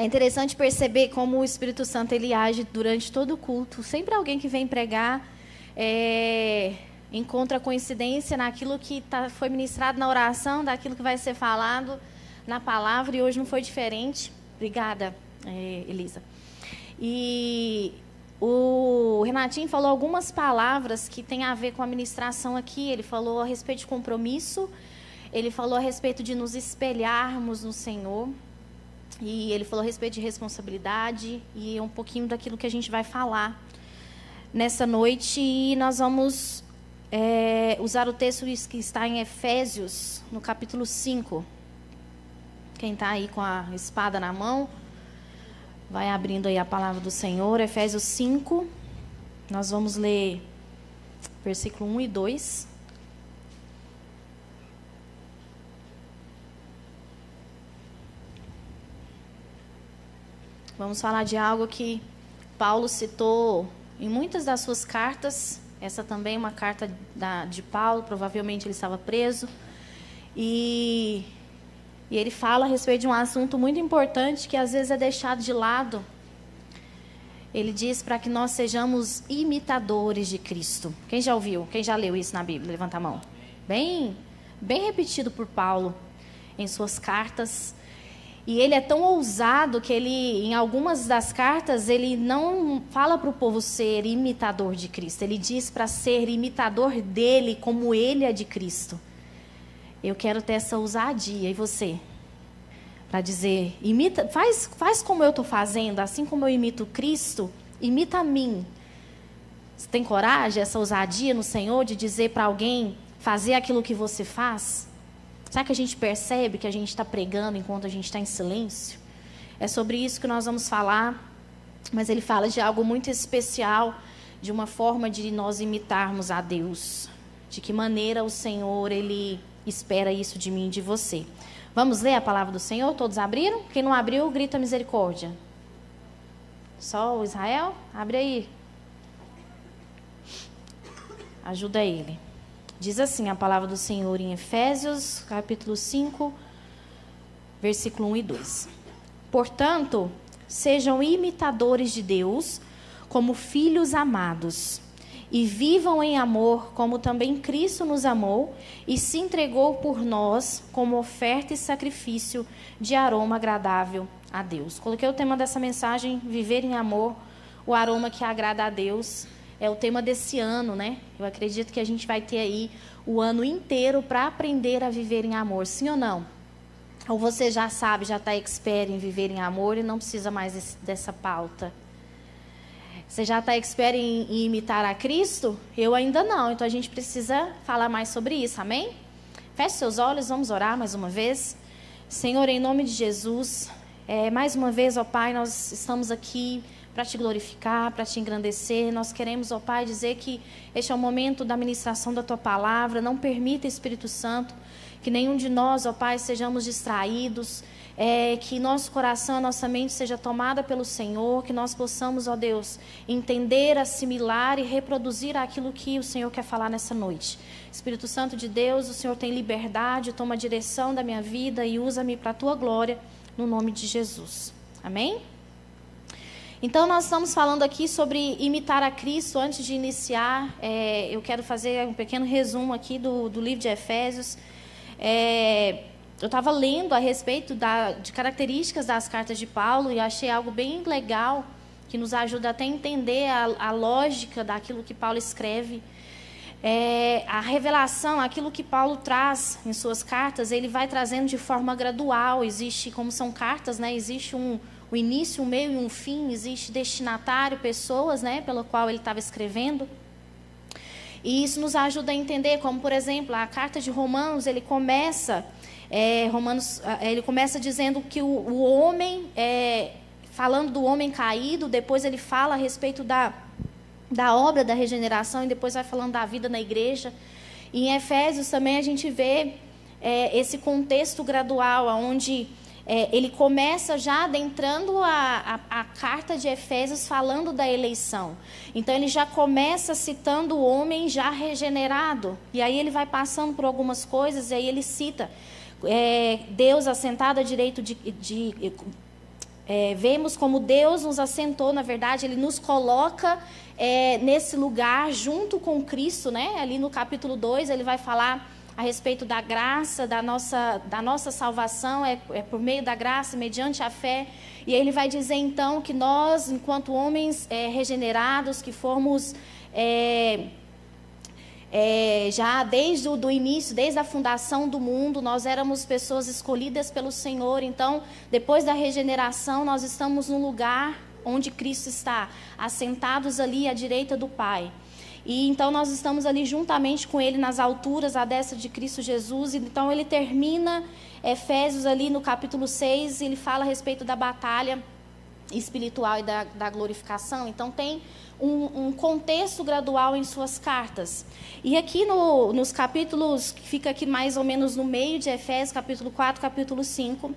É interessante perceber como o Espírito Santo ele age durante todo o culto. Sempre alguém que vem pregar encontra coincidência naquilo que foi ministrado na oração, daquilo que vai ser falado na palavra, e hoje não foi diferente. Obrigada, Elisa. E o Renatinho falou algumas palavras que têm a ver com a ministração aqui. Ele falou a respeito de compromisso, ele falou a respeito de nos espelharmos no Senhor, e ele falou a respeito de responsabilidade, e é um pouquinho daquilo que a gente vai falar nessa noite. E nós vamos usar o texto que está em Efésios, no capítulo 5. Quem está aí com a espada na mão, vai abrindo aí a palavra do Senhor. Efésios 5, nós vamos ler versículo 1 e 2. Vamos falar de algo que Paulo citou em muitas das suas cartas. Essa também é uma carta de Paulo, provavelmente ele estava preso. E ele fala a respeito de um assunto muito importante que às vezes é deixado de lado. Ele diz para que nós sejamos imitadores de Cristo. Quem já ouviu? Quem já leu isso na Bíblia? Levanta a mão. Bem repetido por Paulo em suas cartas. E ele é tão ousado que ele, em algumas das cartas, ele não fala para o povo ser imitador de Cristo. Ele diz para ser imitador dele, como ele é de Cristo. Eu quero ter essa ousadia. E você? Para dizer, imita, faz como eu estou fazendo, assim como eu imito Cristo, imita a mim. Você tem coragem, essa ousadia no Senhor de dizer para alguém fazer aquilo que você faz? Será que a gente percebe que a gente está pregando enquanto a gente está em silêncio? É sobre isso que nós vamos falar, mas ele fala de algo muito especial, de uma forma de nós imitarmos a Deus. De que maneira o Senhor, ele espera isso de mim e de você. Vamos ler a palavra do Senhor? Todos abriram? Quem não abriu, grita misericórdia. Só o Israel? Abre aí. Ajuda ele. Diz assim a palavra do Senhor em Efésios, capítulo 5, versículo 1 e 2. Portanto, sejam imitadores de Deus como filhos amados, e vivam em amor, como também Cristo nos amou e se entregou por nós como oferta e sacrifício de aroma agradável a Deus. Coloquei o tema dessa mensagem, viver em amor, o aroma que agrada a Deus. É o tema desse ano, né? Eu acredito que a gente vai ter aí o ano inteiro para aprender a viver em amor, sim ou não? Ou você já sabe, já está expert em viver em amor e não precisa mais dessa pauta? Você já está expert em imitar a Cristo? Eu ainda não, então a gente precisa falar mais sobre isso, amém? Feche seus olhos, vamos orar mais uma vez. Senhor, em nome de Jesus, mais uma vez, ó Pai, nós estamos aqui para te glorificar, para te engrandecer. Nós queremos, ó Pai, dizer que este é o momento da ministração da Tua Palavra. Não permita, Espírito Santo, que nenhum de nós, ó Pai, sejamos distraídos, que nosso coração, nossa mente seja tomada pelo Senhor, que nós possamos, ó Deus, entender, assimilar e reproduzir aquilo que o Senhor quer falar nessa noite. Espírito Santo de Deus, o Senhor tem liberdade, toma a direção da minha vida e usa-me para a Tua glória, no nome de Jesus. Amém? Então, nós estamos falando aqui sobre imitar a Cristo. Antes de iniciar, eu quero fazer um pequeno resumo aqui do livro de Efésios. Eu estava lendo a respeito de características das cartas de Paulo e achei algo bem legal, que nos ajuda até a entender a lógica daquilo que Paulo escreve. A revelação, aquilo que Paulo traz em suas cartas, ele vai trazendo de forma gradual. Existe, como são cartas, né, existe o início, um meio e um fim, existe destinatário, pessoas, né, pelo qual ele estava escrevendo. E isso nos ajuda a entender, como, por exemplo, a carta de Romanos, ele começa dizendo que o homem, falando do homem caído, depois ele fala a respeito da obra da regeneração e depois vai falando da vida na igreja. E em Efésios também a gente vê esse contexto gradual, onde ele começa já adentrando a carta de Efésios falando da eleição. Então, ele já começa citando o homem já regenerado. E aí ele vai passando por algumas coisas, e aí ele cita Deus assentado à direita vemos como Deus nos assentou, na verdade, Ele nos coloca nesse lugar junto com Cristo, né? Ali no capítulo 2, ele vai falar a respeito da graça, da nossa salvação, é por meio da graça, mediante a fé. E ele vai dizer, então, que nós, enquanto homens regenerados, que fomos já desde o início, desde a fundação do mundo, nós éramos pessoas escolhidas pelo Senhor. Então, depois da regeneração, nós estamos no lugar onde Cristo está, assentados ali à direita do Pai. E então nós estamos ali juntamente com Ele nas alturas, à destra de Cristo Jesus. Então ele termina Efésios ali no capítulo 6, ele fala a respeito da batalha espiritual e da glorificação. Então tem um contexto gradual em suas cartas. E aqui nos capítulos, que fica aqui mais ou menos no meio de Efésios, capítulo 4, capítulo 5,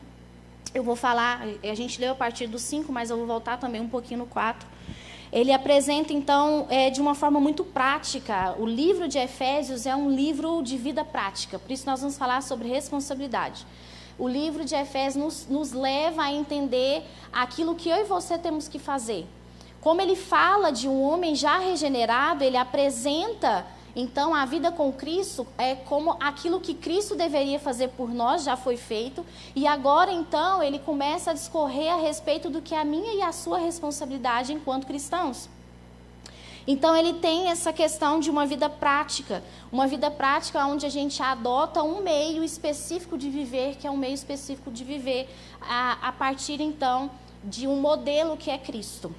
eu vou falar, a gente leu a partir do 5, mas eu vou voltar também um pouquinho no 4. Ele apresenta, então, de uma forma muito prática. O livro de Efésios é um livro de vida prática, por isso nós vamos falar sobre responsabilidade. O livro de Efésios nos leva a entender aquilo que eu e você temos que fazer. Como ele fala de um homem já regenerado, ele apresenta, então, a vida com Cristo como aquilo que Cristo deveria fazer por nós, já foi feito. E agora, então, ele começa a discorrer a respeito do que é a minha e a sua responsabilidade enquanto cristãos. Então, ele tem essa questão de uma vida prática onde a gente adota um meio específico de viver, que é um meio específico de viver a partir, então, de um modelo que é Cristo.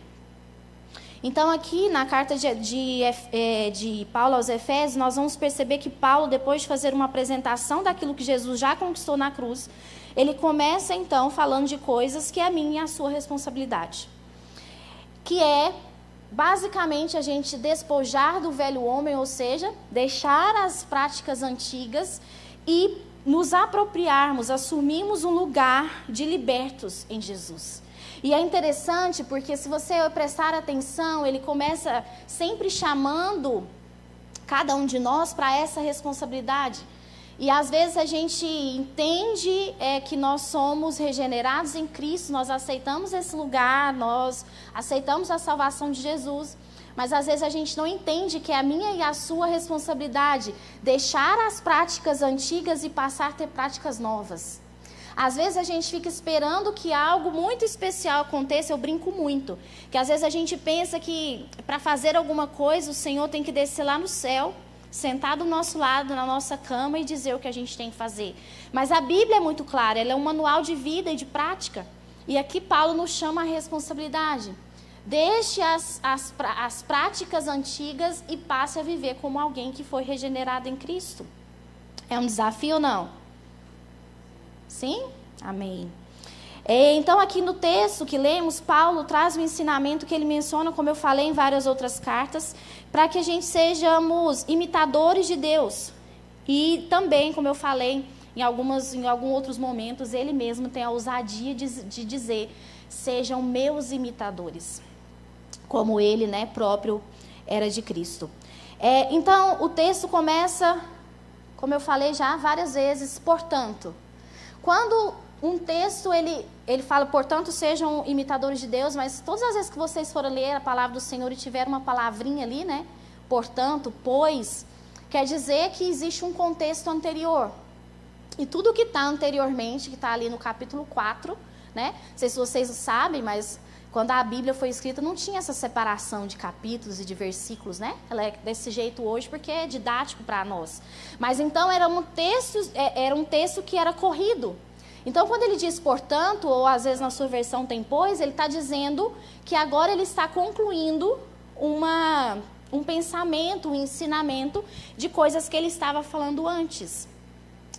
Então, aqui na carta de Paulo aos Efésios, nós vamos perceber que Paulo, depois de fazer uma apresentação daquilo que Jesus já conquistou na cruz, ele começa, então, falando de coisas que é a minha e a sua responsabilidade. Que é, basicamente, a gente despojar do velho homem, ou seja, deixar as práticas antigas e nos apropriarmos, assumirmos um lugar de libertos em Jesus. E é interessante porque, se você prestar atenção, ele começa sempre chamando cada um de nós para essa responsabilidade. E às vezes a gente entende que nós somos regenerados em Cristo, nós aceitamos esse lugar, nós aceitamos a salvação de Jesus. Mas às vezes a gente não entende que é a minha e a sua responsabilidade deixar as práticas antigas e passar a ter práticas novas. Às vezes a gente fica esperando que algo muito especial aconteça, eu brinco muito, que às vezes a gente pensa que para fazer alguma coisa o Senhor tem que descer lá no céu, sentar do nosso lado, na nossa cama e dizer o que a gente tem que fazer. Mas a Bíblia é muito clara, ela é um manual de vida e de prática. E aqui Paulo nos chama a responsabilidade. Deixe as práticas antigas e passe a viver como alguém que foi regenerado em Cristo. É um desafio ou não? Sim? Amém. Então, aqui no texto que lemos, Paulo traz um ensinamento que ele menciona, como eu falei em várias outras cartas, para que a gente sejamos imitadores de Deus. E também, como eu falei em alguns outros momentos, ele mesmo tem a ousadia de dizer, sejam meus imitadores, como ele, próprio era de Cristo. Então, o texto começa, como eu falei já várias vezes, portanto. Quando um texto, ele fala, portanto, sejam imitadores de Deus, mas todas as vezes que vocês forem ler a palavra do Senhor e tiver uma palavrinha ali, portanto, pois, quer dizer que existe um contexto anterior. E tudo que está anteriormente, que está ali no capítulo 4, não sei se vocês sabem, mas quando a Bíblia foi escrita não tinha essa separação de capítulos e de versículos, Ela é desse jeito hoje porque é didático para nós. Mas então era um texto que era corrido. Então quando ele diz portanto, ou às vezes na sua versão tem pois, ele está dizendo que agora ele está concluindo um pensamento, um ensinamento de coisas que ele estava falando antes.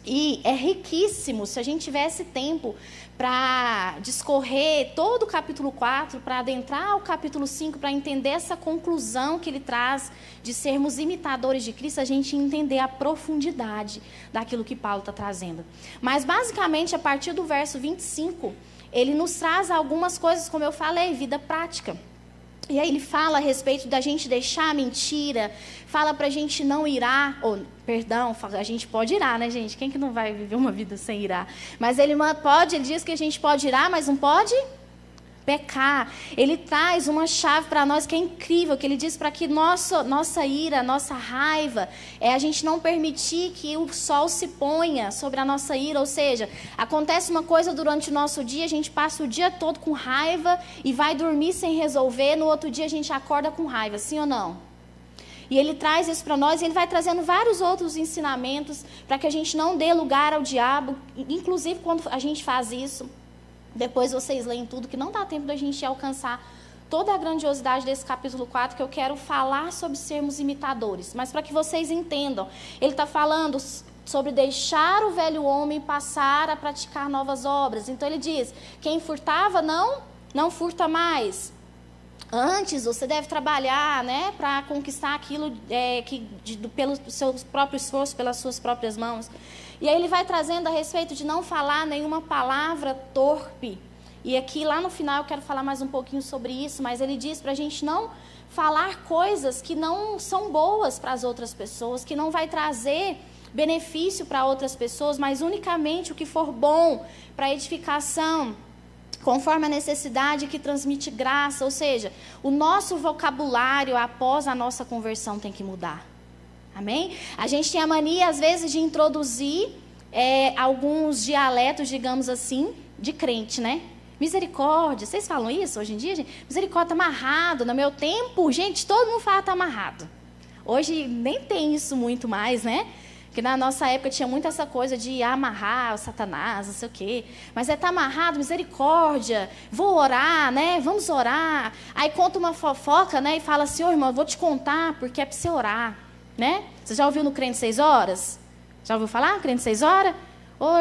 E é riquíssimo, se a gente tivesse tempo para discorrer todo o capítulo 4, para adentrar o capítulo 5, para entender essa conclusão que ele traz de sermos imitadores de Cristo, a gente entender a profundidade daquilo que Paulo está trazendo. Mas, basicamente, a partir do verso 25, ele nos traz algumas coisas, como eu falei, vida prática. E aí ele fala a respeito da gente deixar a mentira, fala para a gente não irar, a gente pode irar, gente? Quem que não vai viver uma vida sem irar? Mas ele diz que a gente pode irar, mas não pode pecar, ele traz uma chave para nós que é incrível, que ele diz para que nossa ira, nossa raiva, a gente não permitir que o sol se ponha sobre a nossa ira, ou seja, acontece uma coisa durante o nosso dia, a gente passa o dia todo com raiva e vai dormir sem resolver, no outro dia a gente acorda com raiva, sim ou não? E ele traz isso para nós, e ele vai trazendo vários outros ensinamentos para que a gente não dê lugar ao diabo, inclusive quando a gente faz isso. Depois vocês leem tudo, que não dá tempo da gente alcançar toda a grandiosidade desse capítulo 4, que eu quero falar sobre sermos imitadores. Mas para que vocês entendam, ele está falando sobre deixar o velho homem passar a praticar novas obras. Então ele diz, quem furtava, não furta mais. Antes você deve trabalhar, né, para conquistar aquilo pelo seu próprio esforço, pelas suas próprias mãos. E aí ele vai trazendo a respeito de não falar nenhuma palavra torpe. E aqui, lá no final, eu quero falar mais um pouquinho sobre isso, mas ele diz para a gente não falar coisas que não são boas para as outras pessoas, que não vai trazer benefício para outras pessoas, mas unicamente o que for bom para a edificação, conforme a necessidade, que transmite graça. Ou seja, o nosso vocabulário após a nossa conversão tem que mudar. Amém? A gente tem a mania, às vezes, de introduzir alguns dialetos, digamos assim, de crente, né? Misericórdia, vocês falam isso hoje em dia, gente? Misericórdia, tá amarrado. No meu tempo, gente, todo mundo fala tá amarrado. Hoje nem tem isso muito mais, né? Porque na nossa época tinha muito essa coisa de amarrar o Satanás, não sei o quê. Mas tá amarrado, misericórdia, vou orar, né? Vamos orar. Aí conta uma fofoca, né? E fala assim, irmão, eu vou te contar porque é para você orar. Né? Você já ouviu no Crente 6 Horas? Já ouviu falar no Crente 6 Horas?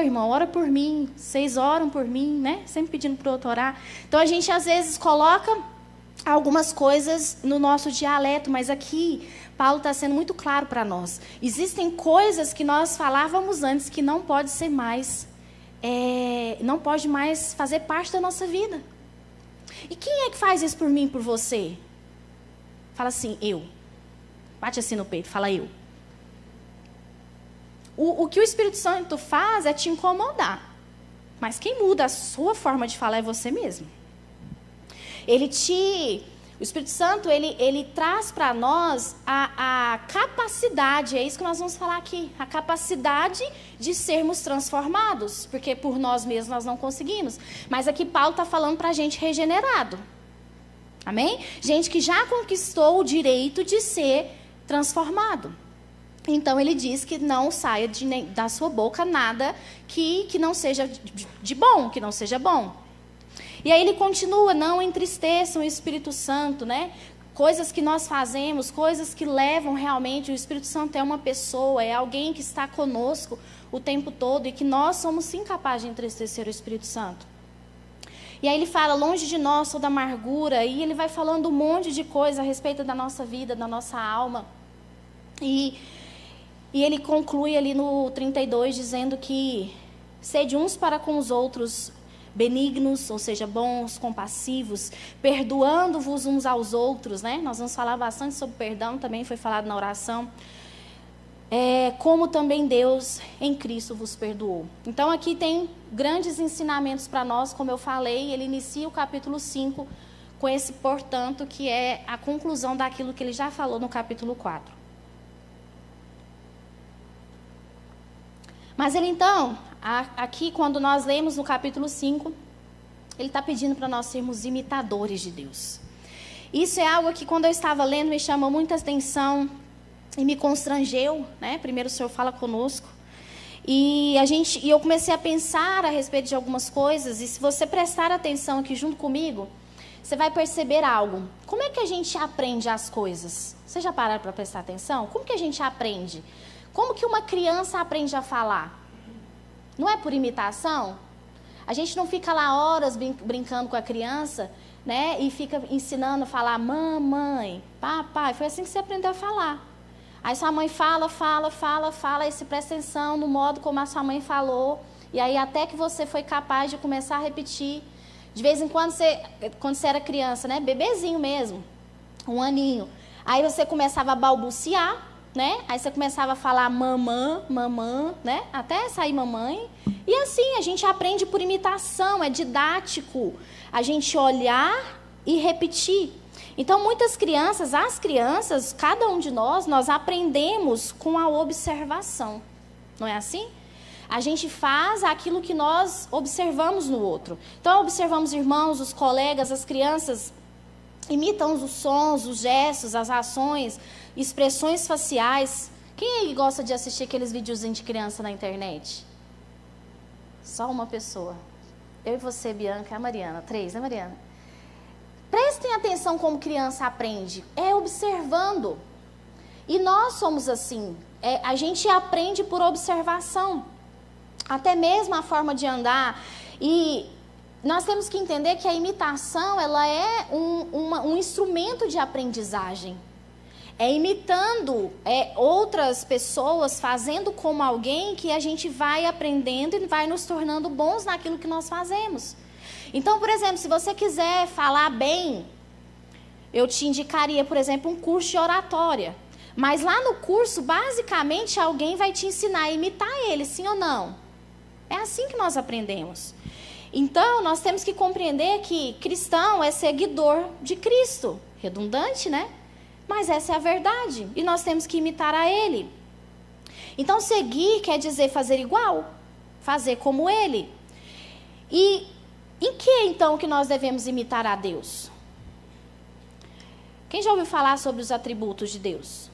Irmão, ora por mim. 6 oram por mim, né? Sempre pedindo para o outro orar. Então, a gente, às vezes, coloca algumas coisas no nosso dialeto, mas aqui, Paulo está sendo muito claro para nós. Existem coisas que nós falávamos antes que não pode ser mais, não pode mais fazer parte da nossa vida. E quem é que faz isso por mim e por você? Fala assim, eu. Bate assim no peito, fala eu. O que o Espírito Santo faz é te incomodar. Mas quem muda a sua forma de falar é você mesmo. O Espírito Santo, ele traz para nós a capacidade, é isso que nós vamos falar aqui, a capacidade de sermos transformados, porque por nós mesmos nós não conseguimos. Mas aqui Paulo está falando para a gente regenerado. Amém? Gente que já conquistou o direito de ser transformado. Então ele diz que não saia da sua boca nada que não seja de bom, que não seja bom. E aí ele continua, não entristeçam o Espírito Santo, né? Coisas que nós fazemos, coisas que levam realmente, o Espírito Santo é uma pessoa, é alguém que está conosco o tempo todo e que nós somos sim capazes de entristecer o Espírito Santo. E aí ele fala, longe de nós toda amargura, e ele vai falando um monte de coisa a respeito da nossa vida, da nossa alma. E ele conclui ali no 32, dizendo que sede uns para com os outros benignos, ou seja, bons, compassivos, perdoando-vos uns aos outros, né? Nós vamos falar bastante sobre perdão, também foi falado na oração. Como também Deus em Cristo vos perdoou. Então aqui tem grandes ensinamentos para nós, como eu falei, ele inicia o capítulo 5 com esse portanto, que é a conclusão daquilo que ele já falou no capítulo 4. Mas ele então, aqui quando nós lemos no capítulo 5, ele está pedindo para nós sermos imitadores de Deus. Isso é algo que quando eu estava lendo me chamou muita atenção e me constrangeu, né? Primeiro o Senhor fala conosco. E eu comecei a pensar a respeito de algumas coisas, e se você prestar atenção aqui junto comigo, você vai perceber algo. Como é que a gente aprende as coisas? Vocês já pararam para prestar atenção? Como que a gente aprende? Como que uma criança aprende a falar? Não é por imitação? A gente não fica lá horas brincando com a criança, né? E fica ensinando a falar mamãe, papai. Foi assim que você aprendeu a falar. Aí sua mãe fala, aí você presta atenção no modo como a sua mãe falou. E aí até que você foi capaz de começar a repetir. De vez em quando, quando você era criança, né? Bebezinho mesmo, 1 aninho. Aí você começava a balbuciar. né? Aí você começava a falar mamã, mamã, né? Até sair mamãe. E assim, a gente aprende por imitação, é didático. A gente olhar e repetir. Então, muitas crianças, as crianças, cada um de nós aprendemos com a observação. Não é assim? A gente faz aquilo que nós observamos no outro. Então, observamos irmãos, os colegas, as crianças imitam os sons, os gestos, as ações, expressões faciais. Quem aí gosta de assistir aqueles videozinhos de criança na internet? Só uma pessoa. Eu e você, Bianca, e a Mariana. 3, né, Mariana? Prestem atenção como criança aprende. É observando. E nós somos assim. A gente aprende por observação. Até mesmo a forma de andar. E nós temos que entender que a imitação, ela é um instrumento de aprendizagem. É imitando outras pessoas, fazendo como alguém, que a gente vai aprendendo e vai nos tornando bons naquilo que nós fazemos. Então, por exemplo, se você quiser falar bem, eu te indicaria, por exemplo, um curso de oratória. Mas lá no curso, basicamente, alguém vai te ensinar a imitar ele, sim ou não? É assim que nós aprendemos. Então, nós temos que compreender que cristão é seguidor de Cristo. Redundante, né? Mas essa é a verdade. E nós temos que imitar a Ele. Então, seguir quer dizer fazer igual. Fazer como Ele. E em que, então, que nós devemos imitar a Deus? Quem já ouviu falar sobre os atributos de Deus?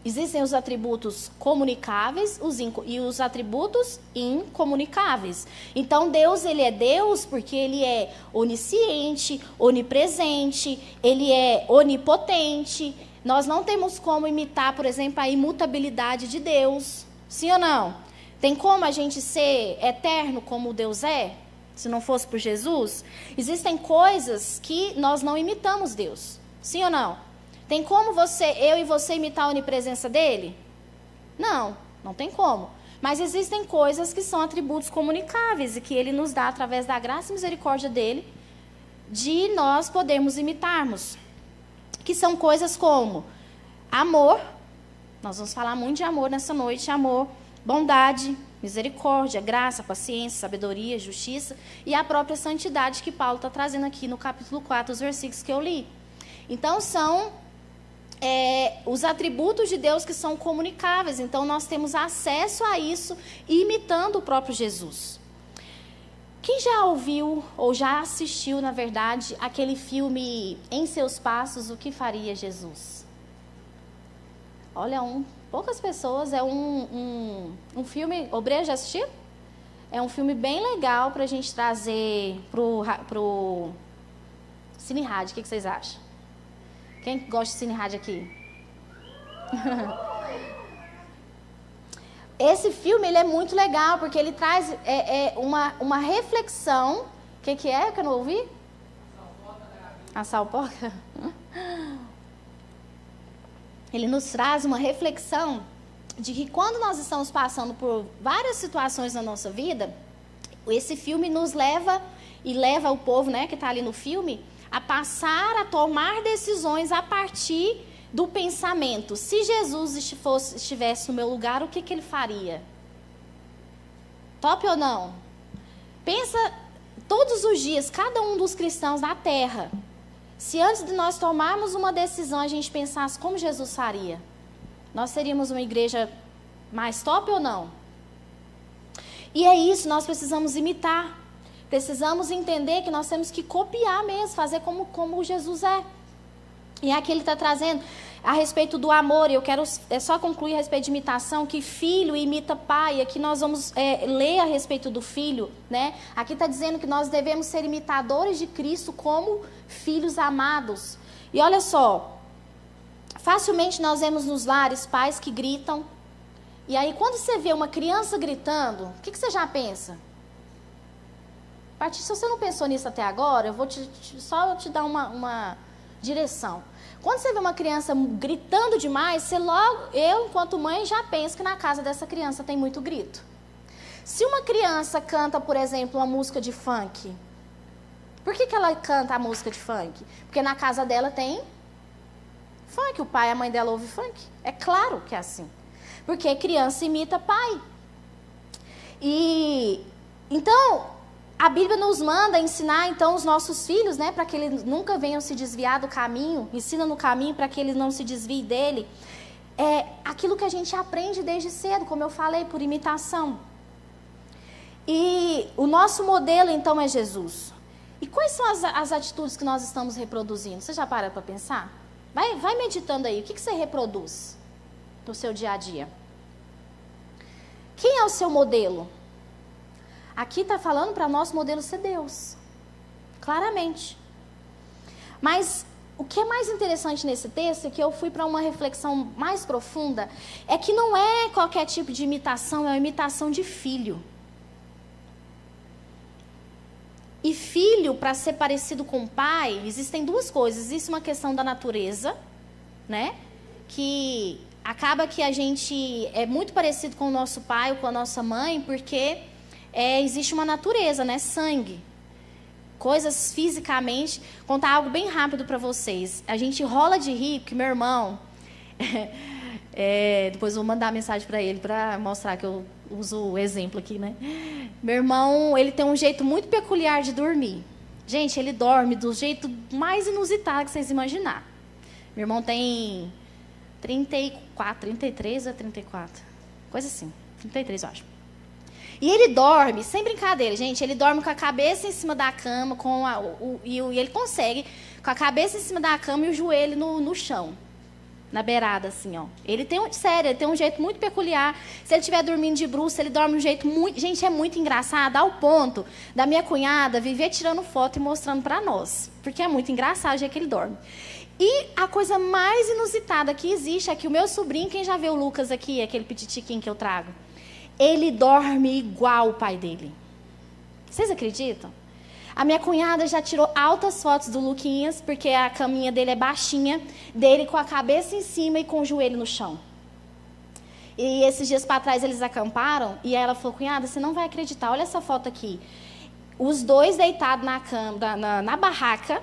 Existem os atributos comunicáveis e os atributos incomunicáveis. Então, Deus, ele é Deus porque ele é onisciente, onipresente, ele é onipotente. Nós não temos como imitar, por exemplo, a imutabilidade de Deus. Sim ou não? Tem como a gente ser eterno como Deus é? Se não fosse por Jesus? Existem coisas que nós não imitamos Deus. Sim ou não? Tem como eu e você imitar a onipresença dele? Não, não tem como. Mas existem coisas que são atributos comunicáveis e que ele nos dá através da graça e misericórdia dele, de nós podermos imitarmos. Que são coisas como amor, nós vamos falar muito de amor nessa noite, amor, bondade, misericórdia, graça, paciência, sabedoria, justiça e a própria santidade que Paulo está trazendo aqui no capítulo 4, os versículos que eu li. Então, são os atributos de Deus que são comunicáveis. Então, nós temos acesso a isso imitando o próprio Jesus. Quem já ouviu ou já assistiu, na verdade, aquele filme Em Seus Passos, O que Faria Jesus? Olha, poucas pessoas, é um filme... Obreiro, já assistiu? É um filme bem legal para a gente trazer pro Cine Rádio. O que vocês acham? Quem gosta de Cine Rádio aqui? Esse filme, ele é muito legal, porque ele traz uma reflexão. O que é que eu não ouvi? A salpoca. Ele nos traz uma reflexão de que quando nós estamos passando por várias situações na nossa vida, esse filme nos leva, e leva o povo, né, que está ali no filme, a passar a tomar decisões a partir do pensamento. Se Jesus estivesse no meu lugar, o que ele faria? Top ou não? Pensa todos os dias, cada um dos cristãos da terra, se antes de nós tomarmos uma decisão, a gente pensasse como Jesus faria, nós seríamos uma igreja mais top ou não? E é isso, nós precisamos imitar. Precisamos entender que nós temos que copiar mesmo, fazer como Jesus é. E aqui ele está trazendo a respeito do amor. Eu quero só concluir a respeito de imitação, que filho imita pai. Aqui nós vamos ler a respeito do filho, né? Aqui está dizendo que nós devemos ser imitadores de Cristo como filhos amados. E olha só, facilmente nós vemos nos lares pais que gritam. E aí quando você vê uma criança gritando, o que você já pensa? Se você não pensou nisso até agora, eu vou só te dar uma direção. Quando você vê uma criança gritando demais, eu, enquanto mãe, já penso que na casa dessa criança tem muito grito. Se uma criança canta, por exemplo, uma música de funk, por que ela canta a música de funk? Porque na casa dela tem Funk, o pai e a mãe dela ouvem funk. É claro que é assim. Porque criança imita pai. E então, a Bíblia nos manda ensinar então os nossos filhos, né, para que eles nunca venham se desviar do caminho, ensina no caminho para que eles não se desviem dele. É aquilo que a gente aprende desde cedo, como eu falei, por imitação. E o nosso modelo então é Jesus. E quais são as atitudes que nós estamos reproduzindo? Você já para pensar? Vai meditando aí, o que você reproduz no seu dia a dia? Quem é o seu modelo? Aqui está falando para nosso modelo ser Deus, claramente. Mas o que é mais interessante nesse texto, é que eu fui para uma reflexão mais profunda, é que não é qualquer tipo de imitação, é uma imitação de filho. E filho, para ser parecido com o pai, existem duas coisas. Existe uma questão da natureza, né? Que acaba que a gente é muito parecido com o nosso pai ou com a nossa mãe, porque existe uma natureza, né? Sangue. Coisas fisicamente. Contar algo bem rápido para vocês. A gente rola de rir, porque meu irmão... depois eu vou mandar mensagem para ele, para mostrar que eu uso o exemplo aqui, né? Meu irmão, ele tem um jeito muito peculiar de dormir. Gente, ele dorme do jeito mais inusitado que vocês imaginar. Meu irmão tem 34, 33 ou 34? Coisa assim, 33 eu acho. E ele dorme, sem brincadeira, gente, ele dorme com a cabeça em cima da cama, e ele consegue, com a cabeça em cima da cama e o joelho no chão. Na beirada, assim, ó. Ele tem um jeito muito peculiar. Se ele estiver dormindo de bruços, ele dorme de um jeito muito... Gente, é muito engraçado, ao ponto da minha cunhada viver tirando foto e mostrando para nós. Porque é muito engraçado o jeito que ele dorme. E a coisa mais inusitada que existe é que o meu sobrinho, quem já vê o Lucas aqui, aquele petitiquinho que eu trago, ele dorme igual o pai dele. Vocês acreditam? A minha cunhada já tirou altas fotos do Luquinhas, porque a caminha dele é baixinha, dele com a cabeça em cima e com o joelho no chão. E esses dias para trás eles acamparam, e ela falou, cunhada, você não vai acreditar, olha essa foto aqui. Os dois deitados na cama, na barraca,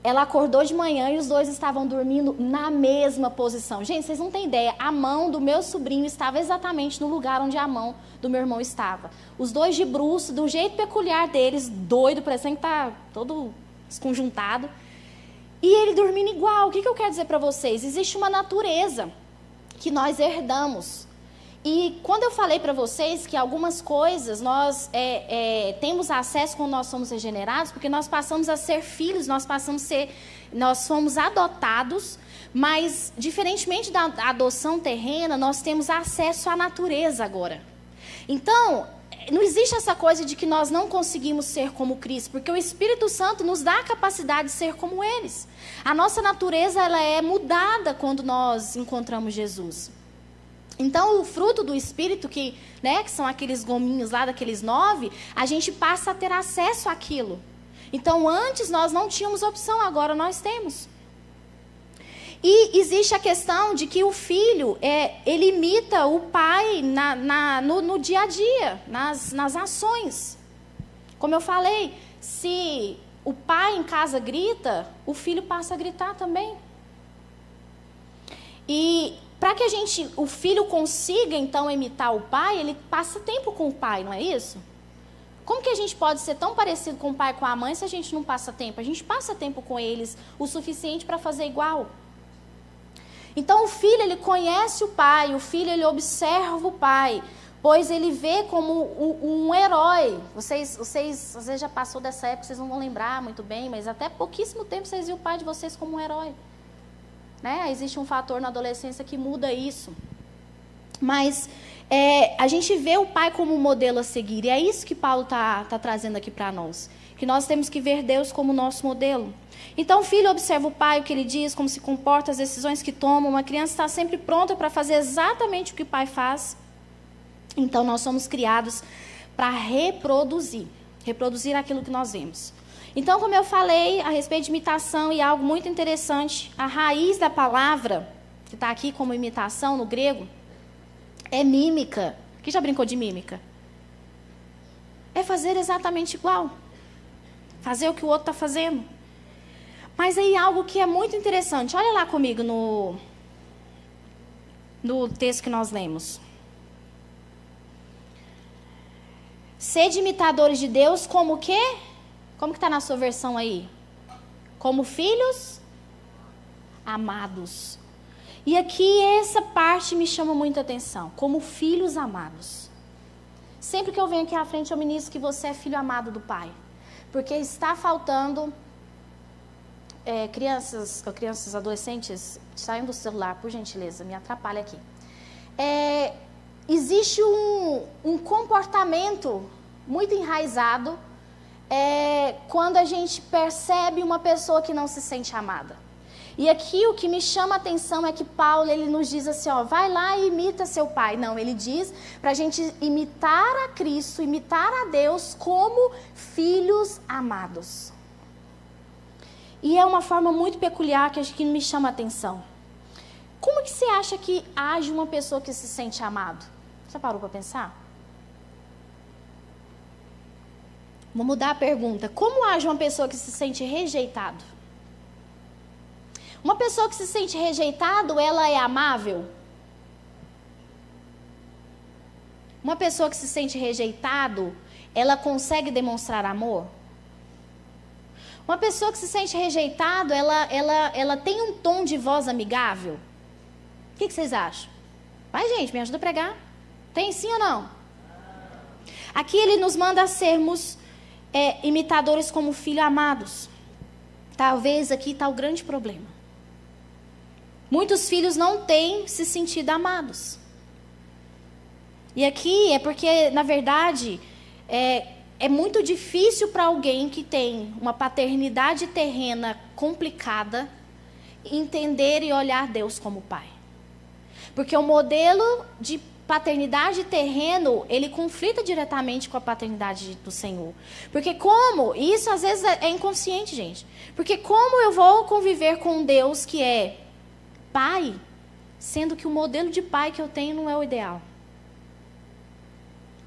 ela acordou de manhã e os dois estavam dormindo na mesma posição. Gente, vocês não têm ideia, a mão do meu sobrinho estava exatamente no lugar onde a mão do meu irmão estava. Os dois de bruço, do jeito peculiar deles, doido, parecendo que está todo esconjuntado. E ele dormindo igual. O que eu quero dizer para vocês? Existe uma natureza que nós herdamos. E quando eu falei para vocês que algumas coisas nós temos acesso quando nós somos regenerados, porque nós passamos a ser filhos, nós somos adotados, mas diferentemente da adoção terrena, nós temos acesso à natureza agora. Então, não existe essa coisa de que nós não conseguimos ser como Cristo, porque o Espírito Santo nos dá a capacidade de ser como eles. A nossa natureza ela é mudada quando nós encontramos Jesus. Então, o fruto do Espírito, que são aqueles gominhos lá, daqueles 9, a gente passa a ter acesso àquilo. Então, antes nós não tínhamos opção, agora nós temos. E existe a questão de que o filho, ele imita o pai no dia a dia, nas ações. Como eu falei, se o pai em casa grita, o filho passa a gritar também. E para que o filho consiga, então, imitar o pai, ele passa tempo com o pai, não é isso? Como que a gente pode ser tão parecido com o pai e com a mãe se a gente não passa tempo? A gente passa tempo com eles o suficiente para fazer igual. Então, o filho, ele conhece o pai, o filho, ele observa o pai, pois ele vê como um herói. Vocês, às vezes, já passou dessa época, vocês não vão lembrar muito bem, mas até pouquíssimo tempo vocês viram o pai de vocês como um herói. Existe um fator na adolescência que muda isso. Mas a gente vê o pai como um modelo a seguir, e é isso que Paulo está trazendo aqui para nós. Que nós temos que ver Deus como nosso modelo. Então, o filho observa o pai, o que ele diz, como se comporta, as decisões que toma. Uma criança está sempre pronta para fazer exatamente o que o pai faz. Então, nós somos criados para reproduzir aquilo que nós vemos. Então, como eu falei a respeito de imitação, e algo muito interessante, a raiz da palavra, que está aqui como imitação no grego, é mímica. Quem já brincou de mímica? É fazer exatamente igual. Fazer o que o outro está fazendo. Mas aí algo que é muito interessante. Olha lá comigo no texto que nós lemos. Sede imitadores de Deus como o quê? Como que está na sua versão aí? Como filhos amados. E aqui essa parte me chama muita atenção. Como filhos amados. Sempre que eu venho aqui à frente eu ministro que você é filho amado do Pai. Porque está faltando... crianças, adolescentes, saiam do celular, por gentileza, me atrapalha aqui. Existe um comportamento muito enraizado quando a gente percebe uma pessoa que não se sente amada. E aqui o que me chama a atenção é que Paulo, ele nos diz assim, ó, vai lá e imita seu pai. Não, ele diz para a gente imitar a Cristo, imitar a Deus como filhos amados. E é uma forma muito peculiar que me chama a atenção. Como que você acha que age uma pessoa que se sente amado? Você parou para pensar? Vou mudar a pergunta. Como age uma pessoa que se sente rejeitado? Uma pessoa que se sente rejeitado, ela é amável? Uma pessoa que se sente rejeitado, ela consegue demonstrar amor? Uma pessoa que se sente rejeitado, ela tem um tom de voz amigável? O que vocês acham? Vai, gente, me ajuda a pregar. Tem sim ou não? Aqui ele nos manda sermos imitadores como filhos amados. Talvez aqui está o grande problema. Muitos filhos não têm se sentido amados. E aqui é porque, na verdade, é muito difícil para alguém que tem uma paternidade terrena complicada entender e olhar Deus como pai. Porque o modelo de paternidade terreno, ele conflita diretamente com a paternidade do Senhor. Porque isso às vezes é inconsciente, gente. Porque como eu vou conviver com um Deus que é pai, sendo que o modelo de pai que eu tenho não é o ideal?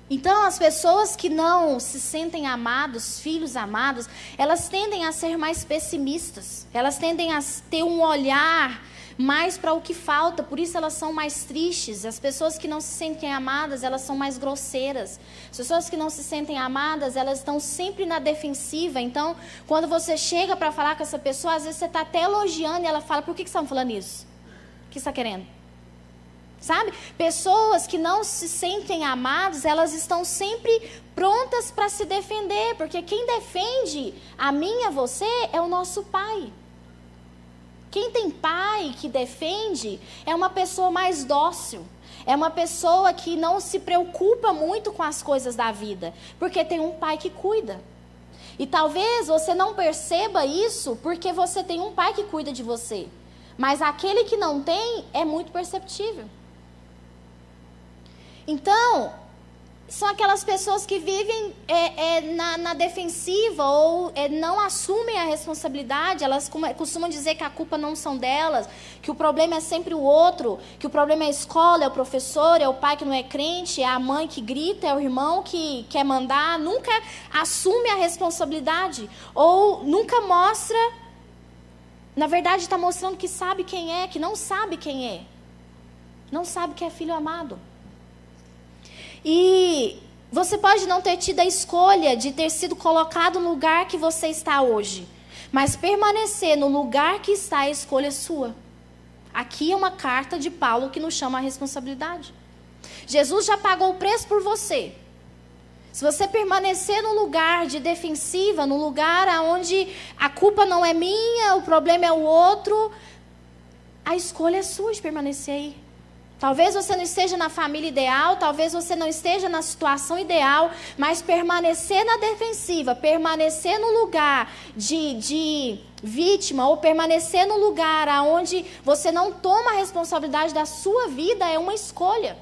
Então, as pessoas que não se sentem amados, filhos amados, elas tendem a ser mais pessimistas. Elas tendem a ter um olhar mais para o que falta, por isso elas são mais tristes. As pessoas que não se sentem amadas, elas são mais grosseiras. As pessoas que não se sentem amadas, elas estão sempre na defensiva. Então, quando você chega para falar com essa pessoa, às vezes você está até elogiando e ela fala, por que você está falando isso? O que você está querendo? Sabe? Pessoas que não se sentem amadas, elas estão sempre prontas para se defender, porque quem defende a mim e a você é o nosso pai. Quem tem pai que defende é uma pessoa mais dócil, é uma pessoa que não se preocupa muito com as coisas da vida, porque tem um pai que cuida. E talvez você não perceba isso porque você tem um pai que cuida de você, mas aquele que não tem é muito perceptível. Então, são aquelas pessoas que vivem na defensiva ou não assumem a responsabilidade. Elas costumam dizer que a culpa não são delas, que o problema é sempre o outro, que o problema é a escola, é o professor, é o pai que não é crente, é a mãe que grita, é o irmão que quer mandar. Nunca assume a responsabilidade ou nunca mostra, na verdade está mostrando que sabe quem é, que não sabe quem é. Não sabe que é filho amado. E você pode não ter tido a escolha de ter sido colocado no lugar que você está hoje, mas permanecer no lugar que está, a escolha é sua. Aqui é uma carta de Paulo que nos chama a responsabilidade. Jesus já pagou o preço por você. Se você permanecer no lugar de defensiva, no lugar onde a culpa não é minha, o problema é o outro, a escolha é sua de permanecer aí. Talvez você não esteja na família ideal, talvez você não esteja na situação ideal, mas permanecer na defensiva, permanecer no lugar de vítima ou permanecer no lugar onde você não toma a responsabilidade da sua vida é uma escolha.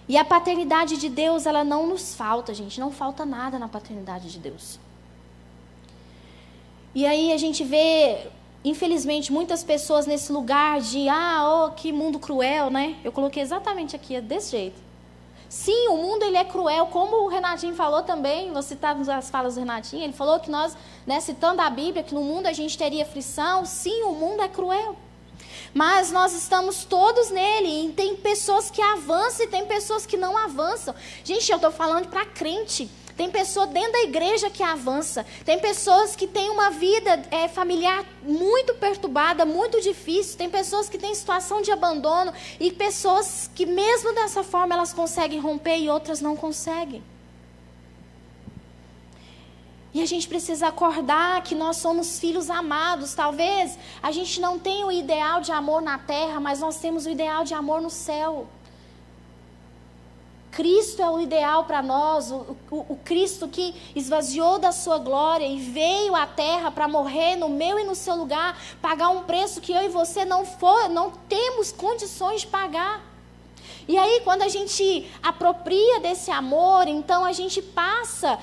E a paternidade de Deus, ela não nos falta, gente, não falta nada na paternidade de Deus. E aí a gente vê... Infelizmente, muitas pessoas nesse lugar de, que mundo cruel, né? Eu coloquei exatamente aqui, desse jeito. Sim, o mundo ele é cruel, como o Renatinho falou também, vou citar as falas do Renatinho, ele falou que nós, né, citando a Bíblia, que no mundo a gente teria aflição. Sim, o mundo é cruel. Mas nós estamos todos nele, e tem pessoas que avançam e tem pessoas que não avançam. Gente, eu estou falando para crente. Tem pessoa dentro da igreja que avança. Tem pessoas que têm uma vida familiar muito perturbada, muito difícil. Tem pessoas que têm situação de abandono. E pessoas que mesmo dessa forma elas conseguem romper e outras não conseguem. E a gente precisa acordar que nós somos filhos amados. Talvez a gente não tenha o ideal de amor na terra, mas nós temos o ideal de amor no céu. Cristo é o ideal para nós, o Cristo que esvaziou da sua glória e veio à terra para morrer no meu e no seu lugar, pagar um preço que eu e você não temos condições de pagar. E aí, quando a gente apropria desse amor, então a gente passa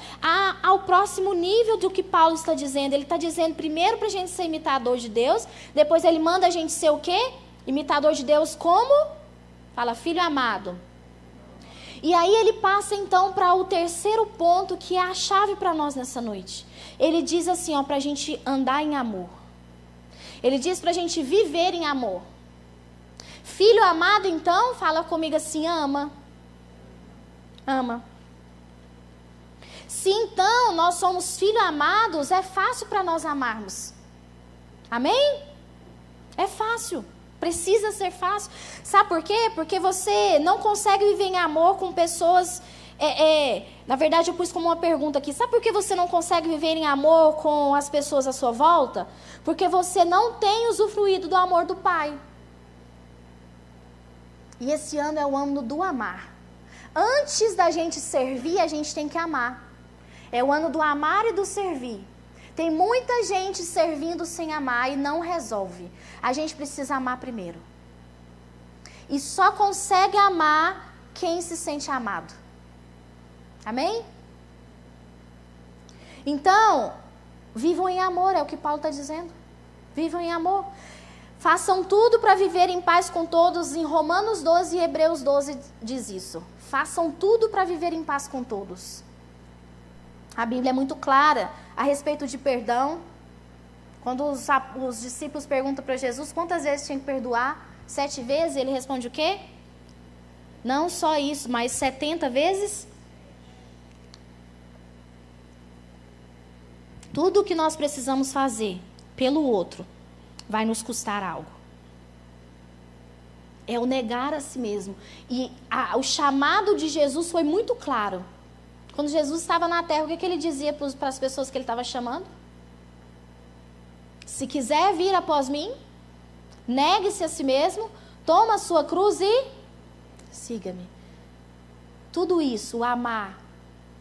ao próximo nível do que Paulo está dizendo. Ele está dizendo primeiro para a gente ser imitador de Deus, depois ele manda a gente ser o quê? Imitador de Deus como? Fala, filho amado. E aí ele passa então para o terceiro ponto, que é a chave para nós nessa noite. Ele diz assim, ó, para a gente andar em amor. Ele diz para a gente viver em amor. Filho amado, então, fala comigo assim, ama. Ama. Se então nós somos filhos amados, é fácil para nós amarmos. Amém? É fácil. Precisa ser fácil. Sabe por quê? Porque você não consegue viver em amor com pessoas... Na verdade, eu pus como uma pergunta aqui. Sabe por que você não consegue viver em amor com as pessoas à sua volta? Porque você não tem usufruído do amor do Pai. E esse ano é o ano do amar. Antes da gente servir, a gente tem que amar. É o ano do amar e do servir. Tem muita gente servindo sem amar e não resolve. A gente precisa amar primeiro. E só consegue amar quem se sente amado. Amém? Então, vivam em amor, é o que Paulo está dizendo. Vivam em amor. Façam tudo para viver em paz com todos. Em Romanos 12 e Hebreus 12 diz isso. Façam tudo para viver em paz com todos. A Bíblia é muito clara a respeito de perdão. Quando os discípulos perguntam para Jesus quantas vezes tinha que perdoar, 7 vezes, ele responde o quê? Não só isso, mas 70 vezes. Tudo o que nós precisamos fazer pelo outro vai nos custar algo. É o negar a si mesmo. E o chamado de Jesus foi muito claro. Quando Jesus estava na terra, o que ele dizia para as pessoas que ele estava chamando? Se quiser vir após mim, negue-se a si mesmo, toma a sua cruz e siga-me. Tudo isso, o amar,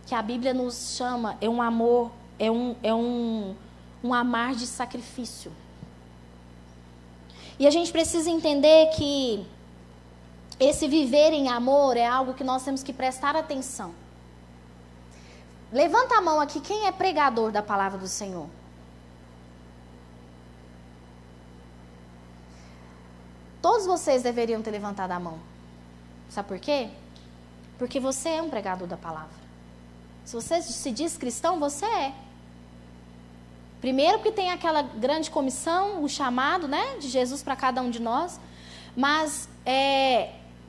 que a Bíblia nos chama, é um amor, é um amar de sacrifício. E a gente precisa entender que esse viver em amor é algo que nós temos que prestar atenção. Levanta a mão aqui, quem é pregador da palavra do Senhor? Todos vocês deveriam ter levantado a mão. Sabe por quê? Porque você é um pregador da palavra. Se você se diz cristão, você é. Primeiro porque tem aquela grande comissão, o chamado, né, de Jesus para cada um de nós. Mas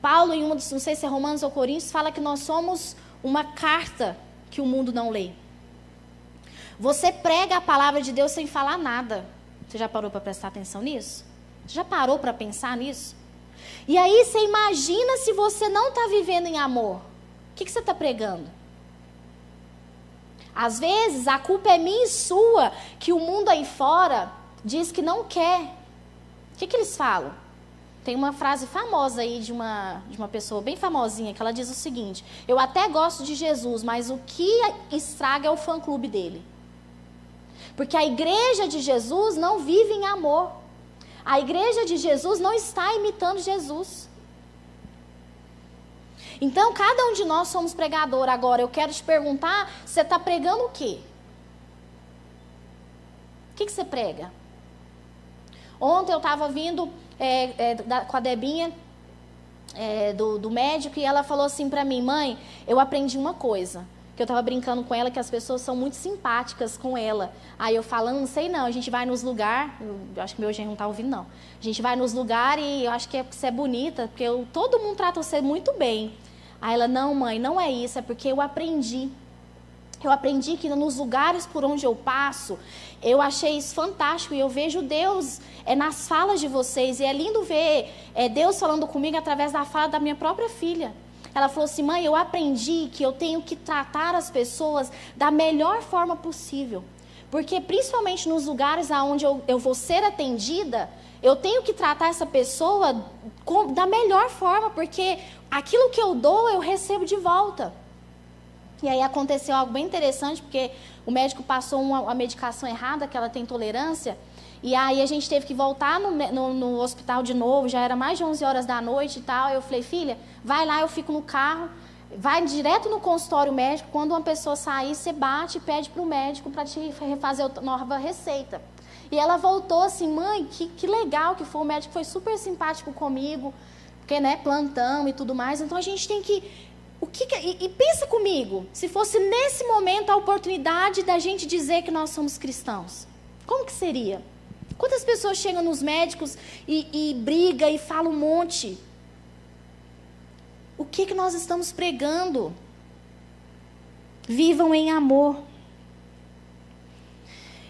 Paulo, em não sei se é Romanos ou Coríntios, fala que nós somos uma carta que o mundo não lê. Você prega a palavra de Deus sem falar nada. Você já parou para prestar atenção nisso? Você já parou para pensar nisso? E aí você imagina se você não está vivendo em amor. O que você está pregando? Às vezes a culpa é minha e sua, que o mundo aí fora diz que não quer. O que eles falam? Tem uma frase famosa aí de uma pessoa bem famosinha, que ela diz o seguinte: eu até gosto de Jesus, mas o que estraga é o fã-clube dele. Porque a igreja de Jesus não vive em amor. A igreja de Jesus não está imitando Jesus. Então, cada um de nós somos pregador. Agora, eu quero te perguntar, você está pregando o quê? O que você prega? Ontem eu estava vindo com a Debinha, do médico, e ela falou assim para mim: mãe, eu aprendi uma coisa. Que eu estava brincando com ela, que as pessoas são muito simpáticas com ela. Aí eu falando, não sei não, a gente vai nos lugares, eu acho que meu genro não está ouvindo não. A gente vai nos lugares e eu acho que é porque você é bonita, porque todo mundo trata você muito bem. Aí ela, não mãe, não é isso, é porque eu aprendi. Eu aprendi que nos lugares por onde eu passo, eu achei isso fantástico e eu vejo Deus nas falas de vocês. E é lindo ver Deus falando comigo através da fala da minha própria filha. Ela falou assim: mãe, eu aprendi que eu tenho que tratar as pessoas da melhor forma possível. Porque principalmente nos lugares onde eu vou ser atendida, eu tenho que tratar essa pessoa da melhor forma, porque aquilo que eu dou, eu recebo de volta. E aí aconteceu algo bem interessante, porque o médico passou uma medicação errada, que ela tem intolerância, e aí a gente teve que voltar no hospital de novo, já era mais de 11 horas da noite e tal. Eu falei: filha, vai lá, eu fico no carro, vai direto no consultório médico, quando uma pessoa sair, você bate e pede para o médico para te refazer a nova receita. E ela voltou assim: mãe, que legal que foi, o médico foi super simpático comigo, porque, né, plantão e tudo mais. Então a gente tem que... E pensa comigo, se fosse nesse momento a oportunidade da gente dizer que nós somos cristãos, como que seria? Quantas pessoas chegam nos médicos e brigam e falam um monte? O que nós estamos pregando? Vivam em amor.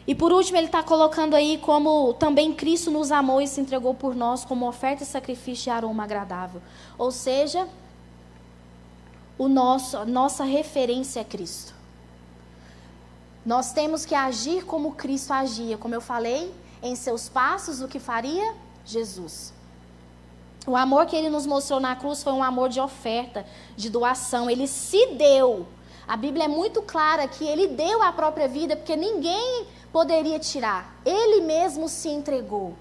E por último, ele está colocando aí como também Cristo nos amou e se entregou por nós como oferta e sacrifício de aroma agradável. Ou seja, nossa referência é Cristo. Nós temos que agir como Cristo agia. Como eu falei, em seus passos, o que faria? Jesus. O amor que ele nos mostrou na cruz foi um amor de oferta, de doação. Ele se deu. A Bíblia é muito clara que ele deu a própria vida, porque ninguém poderia tirar. Ele mesmo se entregou.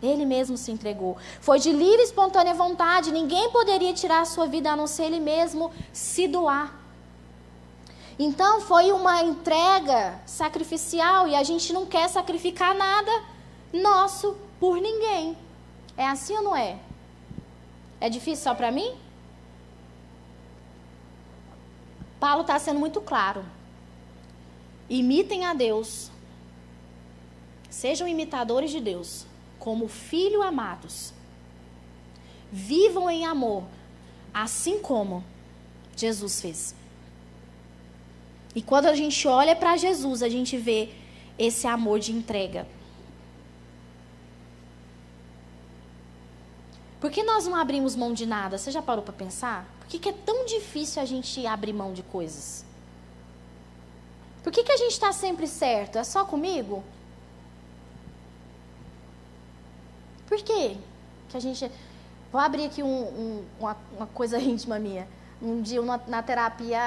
Ele mesmo se entregou. Foi de livre e espontânea vontade. Ninguém poderia tirar a sua vida, a não ser ele mesmo se doar. Então foi uma entrega sacrificial, e a gente não quer sacrificar nada nosso por ninguém. É assim ou não é? É difícil só para mim? Paulo está sendo muito claro. Imitem a Deus. Sejam imitadores de Deus, como filhos amados. Vivam em amor, assim como Jesus fez. E quando a gente olha para Jesus, a gente vê esse amor de entrega. Por que nós não abrimos mão de nada? Você já parou para pensar? Por que é tão difícil a gente abrir mão de coisas? Por que a gente está sempre certo? É só comigo? Por quê? Que a gente... Vou abrir aqui uma coisa íntima minha. Um dia na terapia,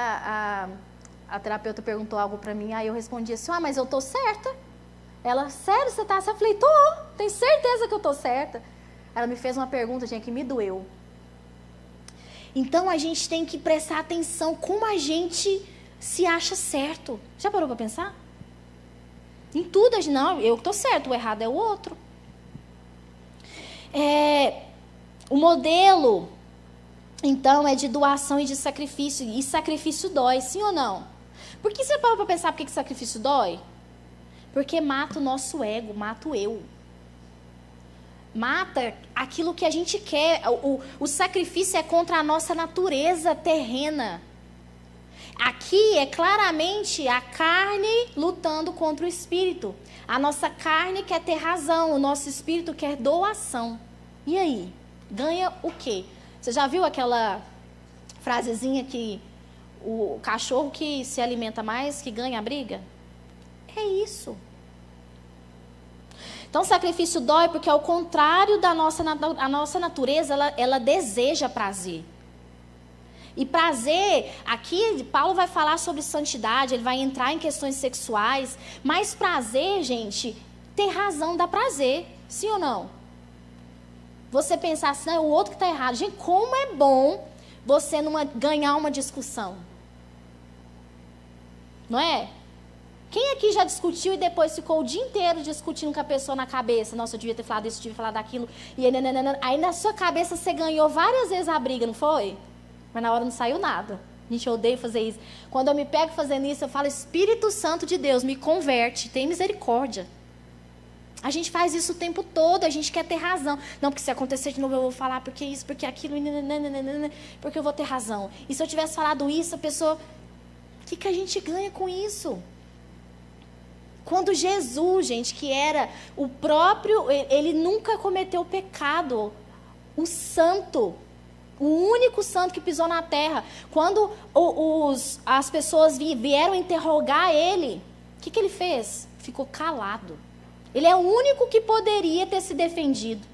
a terapeuta perguntou algo para mim, aí eu respondi assim: mas eu tô certa. Ela: sério, você tá certa? Eu falei: tô, tenho certeza que eu tô certa. Ela me fez uma pergunta, gente, que me doeu. Então a gente tem que prestar atenção como a gente se acha certo. Já parou para pensar? Em tudo, a gente, não, eu tô certo, o errado é o outro. O modelo, então, é de doação e de sacrifício. E sacrifício dói, sim ou não? Por que você parou para pensar por que sacrifício dói? Porque mata o nosso ego, mata o eu. Mata aquilo que a gente quer. O sacrifício é contra a nossa natureza terrena. Aqui é claramente a carne lutando contra o espírito. A nossa carne quer ter razão, o nosso espírito quer doação. E aí? Ganha o quê? Você já viu aquela frasezinha que o cachorro que se alimenta mais, que ganha a briga? É isso. Então, sacrifício dói porque, ao contrário da a nossa natureza, ela deseja prazer. E prazer, aqui Paulo vai falar sobre santidade, ele vai entrar em questões sexuais, mas prazer, gente, ter razão dá prazer, sim ou não? Você pensar assim, não, é o outro que está errado. Gente, como é bom você ganhar uma discussão. Não é? Quem aqui já discutiu e depois ficou o dia inteiro discutindo com a pessoa na cabeça? Nossa, eu devia ter falado isso, eu devia falar daquilo. E aí na sua cabeça você ganhou várias vezes a briga, não foi? Mas na hora não saiu nada. A gente odeia fazer isso. Quando eu me pego fazendo isso, eu falo, Espírito Santo de Deus, me converte, tem misericórdia. A gente faz isso o tempo todo, a gente quer ter razão. Não, porque se acontecer de novo eu vou falar porque isso, porque aquilo, porque eu vou ter razão. E se eu tivesse falado isso, a pessoa... O que a gente ganha com isso? Quando Jesus, gente, que era o próprio... Ele nunca cometeu pecado. O santo, o único santo que pisou na terra. Quando as pessoas vieram interrogar ele, o que ele fez? Ficou calado. Ele é o único que poderia ter se defendido.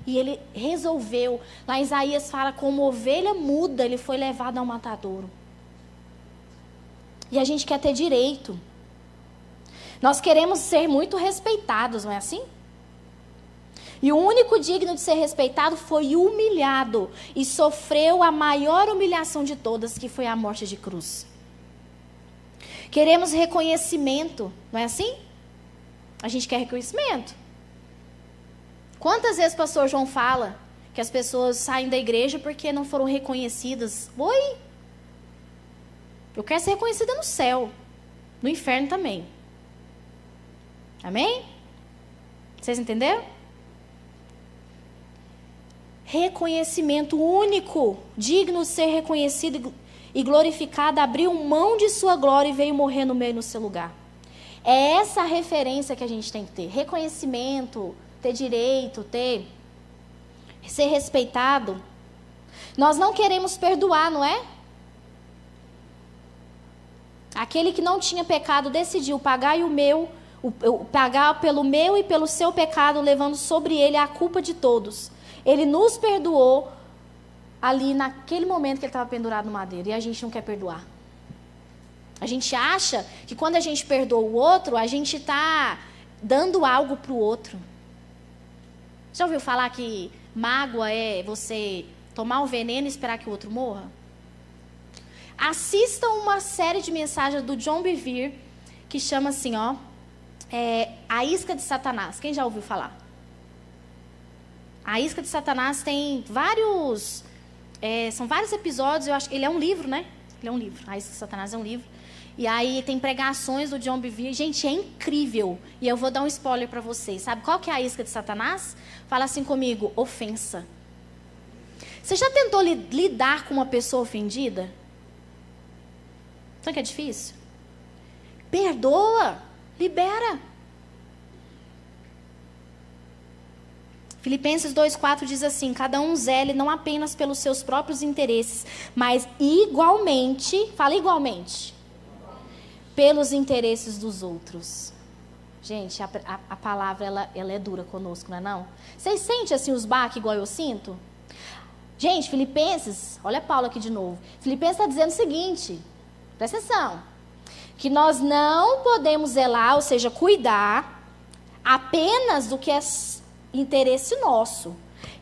E ele resolveu. Lá em Isaías fala, como ovelha muda, ele foi levado ao matadouro. E a gente quer ter direito. Nós queremos ser muito respeitados, não é assim? E o único digno de ser respeitado foi humilhado. E sofreu a maior humilhação de todas, que foi a morte de cruz. Queremos reconhecimento, não é assim? A gente quer reconhecimento. Quantas vezes o pastor João fala que as pessoas saem da igreja porque não foram reconhecidas? Oi? Eu quero ser reconhecida no céu. No inferno também. Amém? Vocês entenderam? Reconhecimento único, digno de ser reconhecido e glorificado, abriu mão de sua glória e veio morrer no meio no seu lugar. É essa a referência que a gente tem que ter. Reconhecimento, ter direito, ser respeitado. Nós não queremos perdoar, não é? Aquele que não tinha pecado decidiu pagar pagar pelo meu e pelo seu pecado, levando sobre ele a culpa de todos. Ele nos perdoou ali naquele momento que ele estava pendurado no madeiro. E a gente não quer perdoar. A gente acha que quando a gente perdoa o outro, a gente está dando algo para o outro. Já ouviu falar que mágoa é você tomar um veneno e esperar que o outro morra? Assistam uma série de mensagens do John Bevere, que chama assim, A Isca de Satanás. Quem já ouviu falar? A Isca de Satanás tem vários... são vários episódios, eu acho. Ele é um livro, né? Ele é um livro. A Isca de Satanás é um livro. E aí tem pregações do John Bevere. Gente, é incrível. E eu vou dar um spoiler para vocês. Sabe qual que é a isca de Satanás? Fala assim comigo, ofensa. Você já tentou lidar com uma pessoa ofendida? Sabe que é difícil? Perdoa, libera. Filipenses 2,4 diz assim, cada um zele não apenas pelos seus próprios interesses, mas igualmente, fala igualmente, pelos interesses dos outros. Gente, a palavra ela é dura conosco, não é não? Vocês sentem assim os baques igual eu sinto? Gente, Filipenses, olha Paulo aqui de novo. Filipenses está dizendo o seguinte, presta atenção, que nós não podemos zelar, ou seja, cuidar apenas do que é interesse nosso.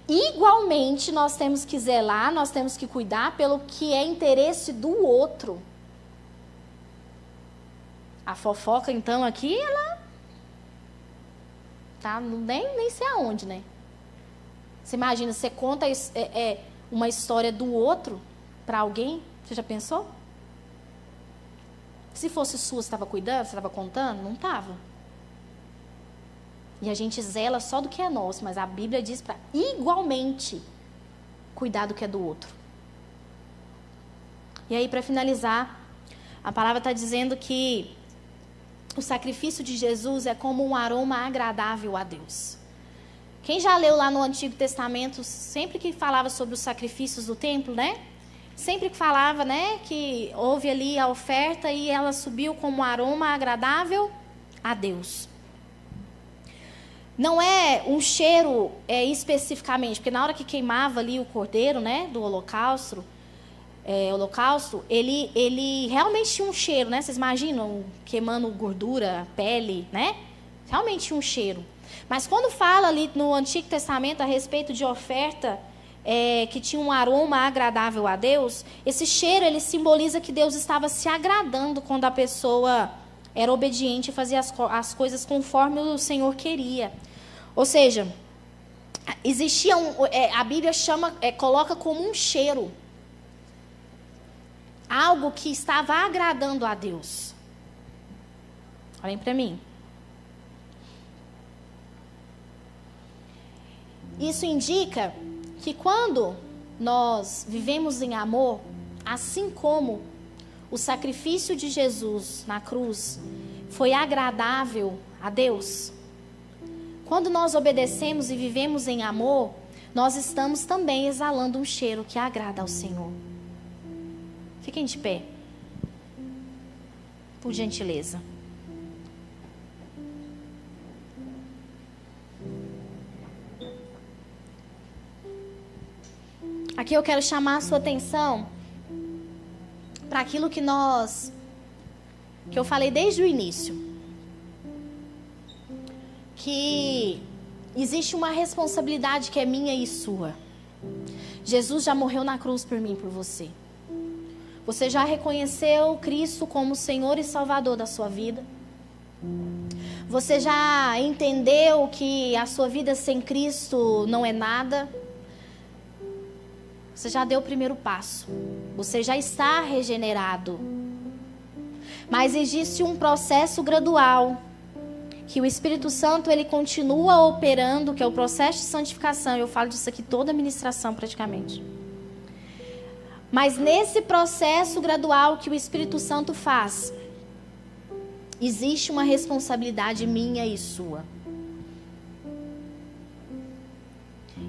Igualmente, nós temos que zelar, nós temos que cuidar pelo que é interesse do outro. A fofoca, então, aqui, ela tá nem sei aonde, né? Você imagina, você conta uma história do outro para alguém? Você já pensou? Se fosse sua, você estava cuidando, você estava contando? Não estava. E a gente zela só do que é nosso, mas a Bíblia diz para igualmente cuidar do que é do outro. E aí, para finalizar, a palavra está dizendo que o sacrifício de Jesus é como um aroma agradável a Deus. Quem já leu lá no Antigo Testamento, sempre que falava sobre os sacrifícios do templo, né? Sempre que falava, né, que houve ali a oferta e ela subiu como um aroma agradável a Deus. Não é um cheiro especificamente, porque na hora que queimava ali o cordeiro, né, do holocausto, ele realmente tinha um cheiro, né? Vocês imaginam queimando gordura, pele, né? Realmente tinha um cheiro. Mas quando fala ali no Antigo Testamento a respeito de oferta que tinha um aroma agradável a Deus, esse cheiro ele simboliza que Deus estava se agradando quando a pessoa era obediente e fazia as coisas conforme o Senhor queria. Ou seja, existia a Bíblia coloca como um cheiro. Algo que estava agradando a Deus. Olhem para mim. Isso indica que quando nós vivemos em amor, assim como o sacrifício de Jesus na cruz foi agradável a Deus, quando nós obedecemos e vivemos em amor, nós estamos também exalando um cheiro que agrada ao Senhor. Fiquem de pé, por gentileza. Aqui eu quero chamar a sua atenção para aquilo que eu falei desde o início. Que existe uma responsabilidade que é minha e sua. Jesus já morreu na cruz por mim e por você. Você já reconheceu Cristo como Senhor e Salvador da sua vida? Você já entendeu que a sua vida sem Cristo não é nada? Você já deu o primeiro passo. Você já está regenerado. Mas existe um processo gradual que o Espírito Santo ele continua operando, que é o processo de santificação. Eu falo disso aqui toda a ministração praticamente. Mas nesse processo gradual que o Espírito Santo faz, existe uma responsabilidade minha e sua.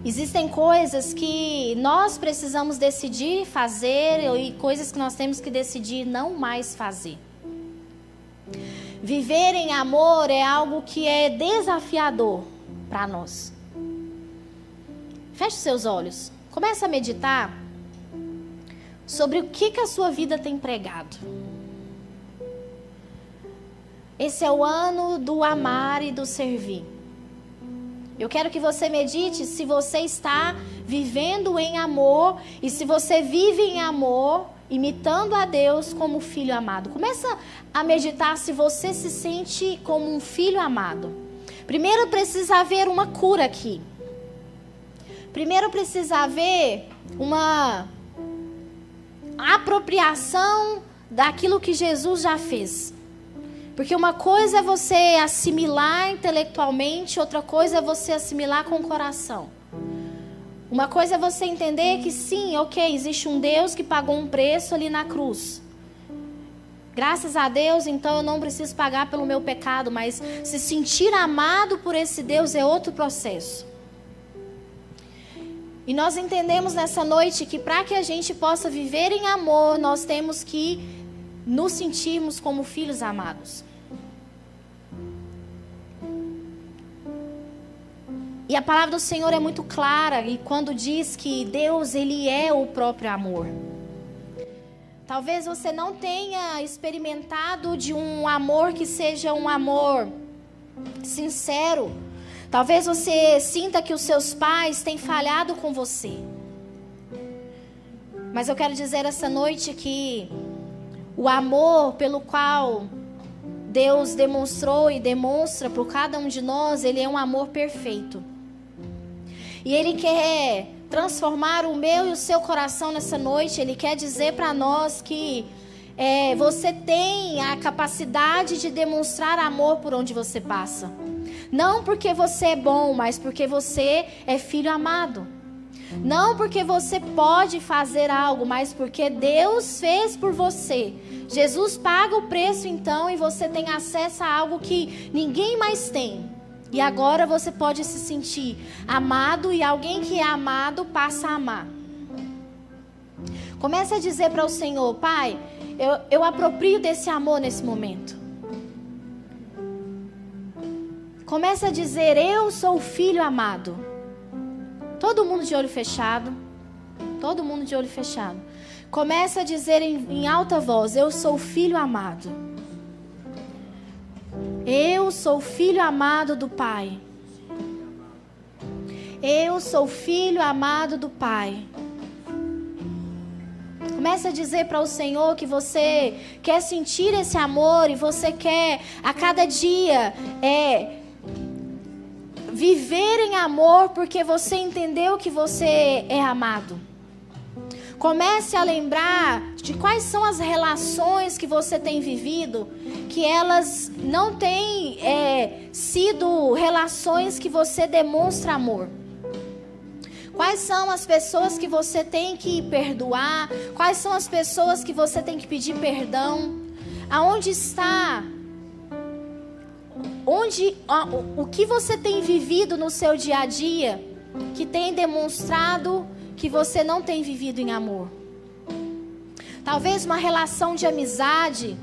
Existem coisas que nós precisamos decidir fazer e coisas que nós temos que decidir não mais fazer. Viver em amor é algo que é desafiador para nós. Feche seus olhos. Comece a meditar sobre o que a sua vida tem pregado. Esse é o ano do amar e do servir. Eu quero que você medite se você está vivendo em amor e se você vive em amor, imitando a Deus como filho amado. Começa a meditar se você se sente como um filho amado. Primeiro precisa haver uma cura aqui. Primeiro precisa haver uma apropriação daquilo que Jesus já fez. Porque uma coisa é você assimilar intelectualmente, outra coisa é você assimilar com o coração. Uma coisa é você entender que sim, ok, existe um Deus que pagou um preço ali na cruz. Graças a Deus, então eu não preciso pagar pelo meu pecado, mas se sentir amado por esse Deus é outro processo. E nós entendemos nessa noite que para que a gente possa viver em amor, nós temos que nos sentirmos como filhos amados. E a palavra do Senhor é muito clara e quando diz que Deus, Ele é o próprio amor. Talvez você não tenha experimentado de um amor que seja um amor sincero. Talvez você sinta que os seus pais têm falhado com você. Mas eu quero dizer essa noite que o amor pelo qual Deus demonstrou e demonstra por cada um de nós, Ele é um amor perfeito. E Ele quer transformar o meu e o seu coração nessa noite. Ele quer dizer para nós que você tem a capacidade de demonstrar amor por onde você passa. Não porque você é bom, mas porque você é filho amado. Não porque você pode fazer algo, mas porque Deus fez por você. Jesus paga o preço então e você tem acesso a algo que ninguém mais tem. E agora você pode se sentir amado e alguém que é amado passa a amar. Comece a dizer para o Senhor: Pai, eu aproprio desse amor nesse momento. Comece a dizer: eu sou o filho amado. Todo mundo de olho fechado. Todo mundo de olho fechado. Comece a dizer em alta voz: eu sou o filho amado. Eu sou o filho amado do Pai. Eu sou o filho amado do Pai. Comece a dizer para o Senhor que você quer sentir esse amor e você quer a cada dia viver em amor porque você entendeu que você é amado. Comece a lembrar de quais são as relações que você tem vivido, que elas não têm sido relações que você demonstra amor. Quais são as pessoas que você tem que perdoar? Quais são as pessoas que você tem que pedir perdão? Aonde está? O que você tem vivido no seu dia a dia que tem demonstrado que você não tem vivido em amor? Talvez uma relação de amizade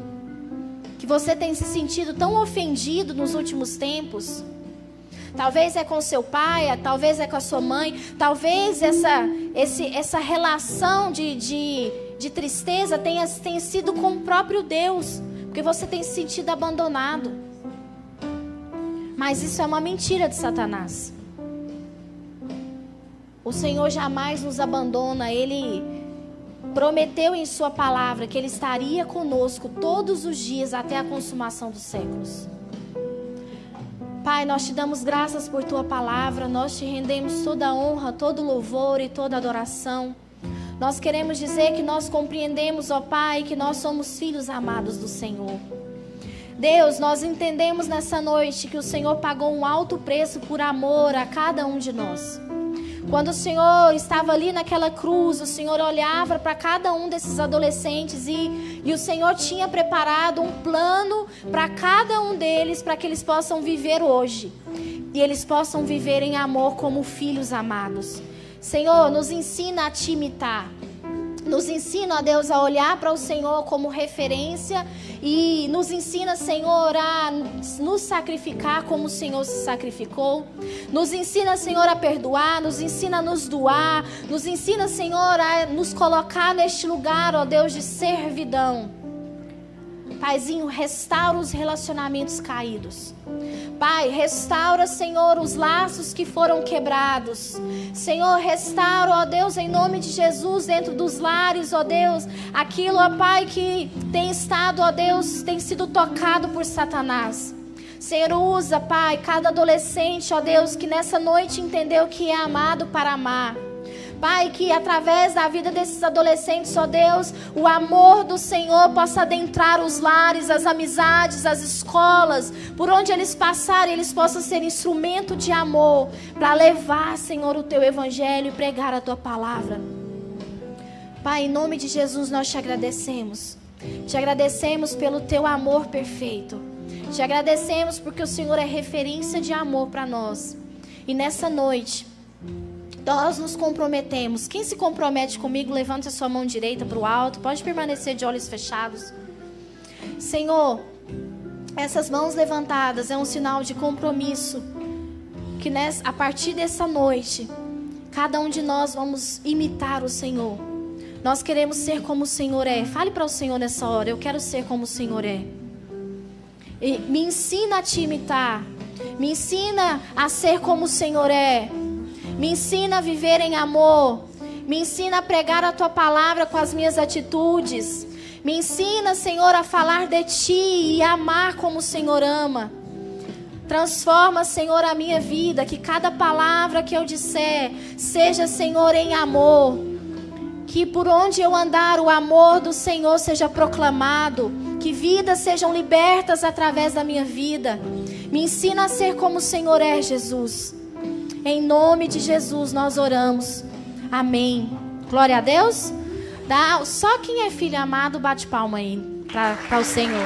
que você tem se sentido tão ofendido nos últimos tempos. Talvez é com seu pai, talvez é com a sua mãe, talvez essa relação de tristeza tenha sido com o próprio Deus, porque você tem se sentido abandonado. Mas isso é uma mentira de Satanás. O Senhor jamais nos abandona. Ele prometeu em sua palavra que Ele estaria conosco todos os dias até a consumação dos séculos. Pai, nós te damos graças por tua palavra, nós te rendemos toda a honra, todo louvor e toda adoração. Nós queremos dizer que nós compreendemos, ó Pai, que nós somos filhos amados do Senhor. Deus, nós entendemos nessa noite que o Senhor pagou um alto preço por amor a cada um de nós. Quando o Senhor estava ali naquela cruz, o Senhor olhava para cada um desses adolescentes e o Senhor tinha preparado um plano para cada um deles, para que eles possam viver hoje. E eles possam viver em amor como filhos amados. Senhor, nos ensina a te imitar. Nos ensina, ó Deus, a olhar para o Senhor como referência e nos ensina, Senhor, a nos sacrificar como o Senhor se sacrificou. Nos ensina, Senhor, a perdoar, nos ensina a nos doar, nos ensina, Senhor, a nos colocar neste lugar, ó Deus, de servidão. Paizinho, restaura os relacionamentos caídos. Pai, restaura, Senhor, os laços que foram quebrados. Senhor, restaura, ó Deus, em nome de Jesus, dentro dos lares, ó Deus, aquilo, ó Pai, que tem estado, ó Deus, tem sido tocado por Satanás. Senhor, usa, Pai, cada adolescente, ó Deus, que nessa noite entendeu que é amado para amar. Pai, que através da vida desses adolescentes, ó Deus, o amor do Senhor possa adentrar os lares, as amizades, as escolas, por onde eles passarem, eles possam ser instrumento de amor, para levar, Senhor, o Teu Evangelho e pregar a Tua Palavra. Pai, em nome de Jesus nós te agradecemos. Te agradecemos pelo Teu amor perfeito. Te agradecemos porque o Senhor é referência de amor para nós. E nessa noite nós nos comprometemos. Quem se compromete comigo, levante a sua mão direita para o alto. Pode permanecer de olhos fechados. Senhor, essas mãos levantadas é um sinal de compromisso. Que a partir dessa noite, cada um de nós vamos imitar o Senhor. Nós queremos ser como o Senhor é. Fale para o Senhor nessa hora: eu quero ser como o Senhor é. E me ensina a te imitar. Me ensina a ser como o Senhor é. Me ensina a viver em amor. Me ensina a pregar a Tua palavra com as minhas atitudes. Me ensina, Senhor, a falar de Ti e amar como o Senhor ama. Transforma, Senhor, a minha vida. Que cada palavra que eu disser seja, Senhor, em amor. Que por onde eu andar o amor do Senhor seja proclamado. Que vidas sejam libertas através da minha vida. Me ensina a ser como o Senhor é, Jesus. Em nome de Jesus nós oramos. Amém. Glória a Deus. Só quem é filho amado bate palma aí para o Senhor.